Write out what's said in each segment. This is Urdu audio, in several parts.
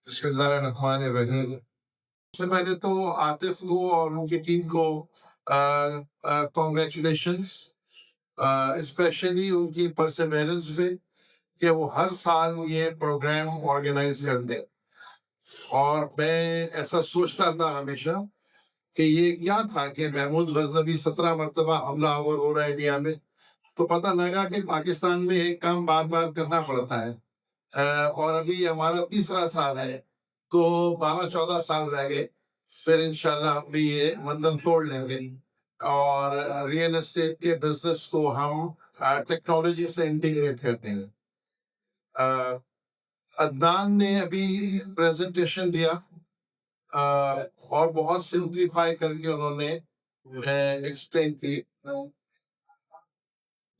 بسم اللہ الرحمن الرحیم. سب سے پہلے تو عاطف کو اور ان کی ٹیم کو کانگریچولیشنس، اسپیشلی ان کی پرسیویرنس پہ کہ وہ ہر سال یہ پروگرام آرگنائز کرتے ہیں. اور میں ایسا سوچتا تھا ہمیشہ کہ یہ کیا تھا کہ محمود غزنوی 17 مرتبہ حملہ آور ہو رہا ہے انڈیا میں، تو پتہ لگا کہ پاکستان میں ایک کام بار بار کرنا پڑتا ہے. اور ابھی ہمارا تیسرا سال ہے، تو 12-14 سال رہ گئے، پھر انشاءاللہ ہم بھی یہ مندر توڑ لیں گے اور ریئل اسٹیٹ کے بزنس کو ہم ٹیکنالوجی سے انٹیگریٹ کرتے ہیں. عدنان نے ابھی پریزنٹیشن دیا اور بہت سمپلیفائی کر کے انہوں نے ایکسپلین کی.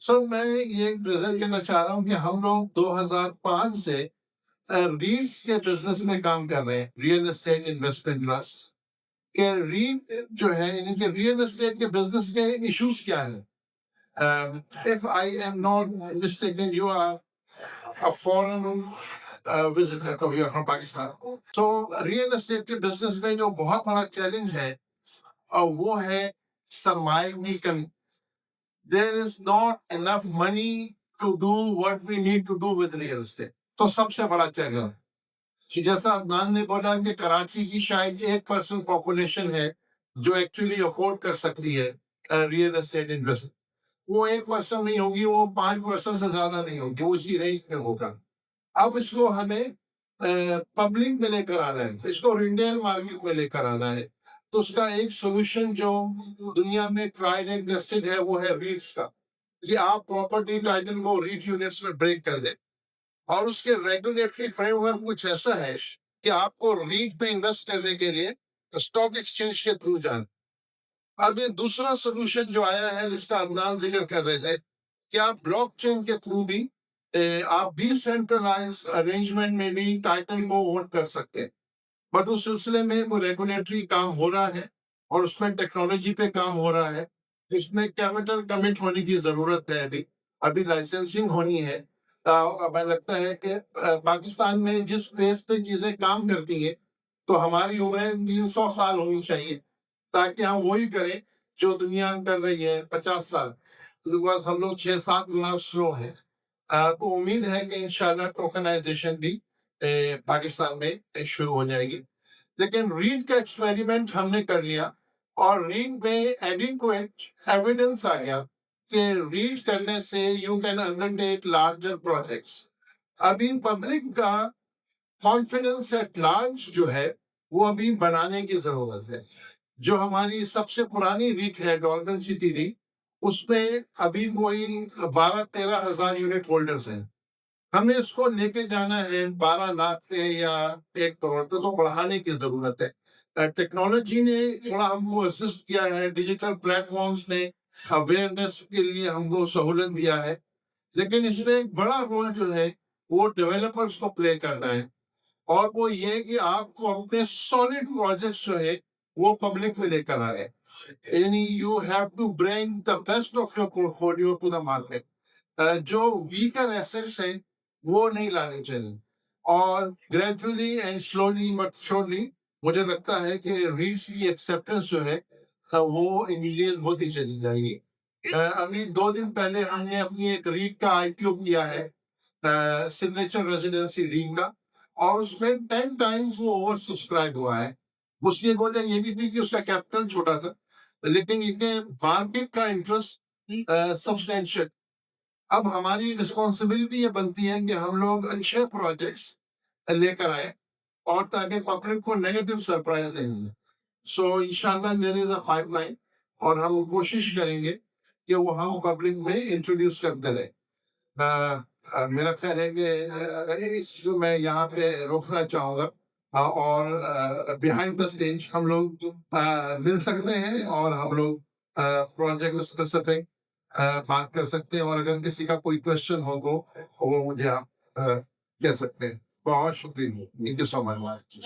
سر میں یہ پریزنٹ کرنا چاہ رہا ہوں کہ ہم لوگ 2005 سے ریٹس کے بزنس میں کام کر رہے ہیں، ریئل اسٹیٹ انویسٹمنٹ ٹرسٹ کہ ریٹ جو ہے یعنی کہ ریئل اسٹیٹ کے بزنس کے ایشوز کیا ہیں. if I am not mistaken, you are a foreign visitor to here from Pakistan. So real estate کے بزنس میں جو بہت بڑا چیلنج ہے وہ ہے سرمایہ کی کمی. There is not enough money to do what we need to do with real estate. تو سب سے بڑا چیلنج ہے. جیسا عدنان نے بولا کہ کراچی کی شاید 1% پاپولیشن ہے جو ایکچولی افورڈ کر سکتی ہے ریئل اسٹیٹ انویسٹمنٹ. وہ 1% نہیں ہوگی، وہ 5% سے زیادہ نہیں ہوگی، وہ اسی رینج میں ہوگا. اب اس کو ہمیں پبلک میں لے کر آنا ہے، اس کو ریٹیل مارکیٹ میں لے کر آنا ہے. تو اس کا ایک سولوشن جو دنیا میں ٹرائیڈ اینڈ ٹیسٹڈ ہے وہ ہے ریٹس کا، کہ آپ پراپرٹی ٹائٹل کو ریٹ یونٹس میں بریک کر دیں. اور اس کے ریگولیٹری فریم ورک کچھ ایسا ہے کہ آپ کو ریٹ میں انویسٹ کرنے کے لیے اسٹاک ایکسچینج کے تھرو جانا. اب یہ دوسرا سولوشن جو آیا ہے جس کا عدنان ذکر کر رہے تھے کہ آپ بلاک چین کے تھرو بھی آپ ڈی سینٹرلائز ارینجمنٹ میں بھی ٹائٹل کو اون کر سکتے ہیں. بٹ اس سلسلے میں وہ ریگولیٹری کام ہو رہا ہے اور اس میں ٹیکنالوجی پہ کام ہو رہا ہے. اس میں کیپٹل کمٹ ہونے کی ضرورت ہے، ابھی لائسنسنگ ہونی ہے. ہمیں لگتا ہے کہ پاکستان میں جس پیس پہ چیزیں کام کرتی ہیں تو ہماری عمریں 300 سال ہونی چاہیے تاکہ ہم وہی کریں جو دنیا کر رہی ہے 50 سال. ہم لوگ 6-7 گنا سلو ہیں. تو امید ہے کہ انشاءاللہ ٹوکنائزیشن بھی پاکستان میں شروع ہو جائے گی. لیکن ریٹ کا ایکسپیریمنٹ ہم نے کر لیا اور ریٹ میں ایڈیکویٹ ایویڈنس آ گیا کہ ریڈ کرنے سے you can undertake larger projects. ابھی پبلک کا کانفیڈنس ایٹ لارج جو ہے وہ ابھی بنانے کی ضرورت ہے. جو ہماری سب سے پرانی ریٹ ہے ڈالفن سٹی ریٹ، اس میں ابھی کوئی 12-13 ہزار یونٹ ہولڈرز ہیں. ہمیں اس کو لے کے جانا ہے 12 لاکھ پہ یا 1 کروڑ پہ، تو بڑھانے کی ضرورت ہے. ٹیکنالوجی نے تھوڑا ہم کو اسسٹ کیا ہے، ڈیجیٹل پلیٹ فارمز نے اویئرنیس کے لیے ہم کو سہولت دیا ہے، لیکن اس میں ایک بڑا رول جو ہے وہ ڈیولپرز کو پلے کرنا ہے. اور وہ یہ کہ آپ کو اپنے سالڈ پروجیکٹس جو ہے وہ پبلک میں لے کر آئے. یعنی you have to bring the best of your portfolio to the market. جو ویکر ایسٹس ہیں وہ نہیں لانے چاہیے. اور gradually and slowly but surely مجھے لگتا ہے کہ ریٹس کی ایکسیپٹنس جو ہے وہ انکریز ہوتی چلی جائے گی. ابھی 2 دن پہلے ہم نے اپنی ایک ریٹ کا IPO کیا ہے، سگنیچر ریزیڈنسی ریٹ کا، اور اس میں 10 ٹائمز وہ اوور سبسکرائب ہوا ہے. اس کی ایک وجہ یہ بھی تھی کہ اس کا کیپٹل چھوٹا تھا، لیکن یہ مارکیٹ کا انٹرسٹ سبسٹینشیل. اب ہماری رسپانسبلٹی یہ بنتی ہے کہ ہم لوگ اچھے پروجیکٹس لے کر آئے اور تاکہ پبلک کو نیگیٹو سرپرائز نہیں ملے. سو انشاءاللہ دیر از اے پائپ لائن اور ہم کوشش کریں گے کہ وہ ہم پبلک میں انٹروڈیوس کرتے رہے. میرا خیال ہے کہ میں یہاں پہ روکنا چاہوں گا اور بیہائنڈ دا اسٹیج ہم لوگ مل سکتے ہیں اور ہم لوگ پروجیکٹ اسپیسیفک بات کر سکتے ہیں. اور اگر کسی کا کوئی کوشچن ہو تو وہ مجھے آپ کہہ سکتے ہیں. بہت شکریہ. Thank you so much.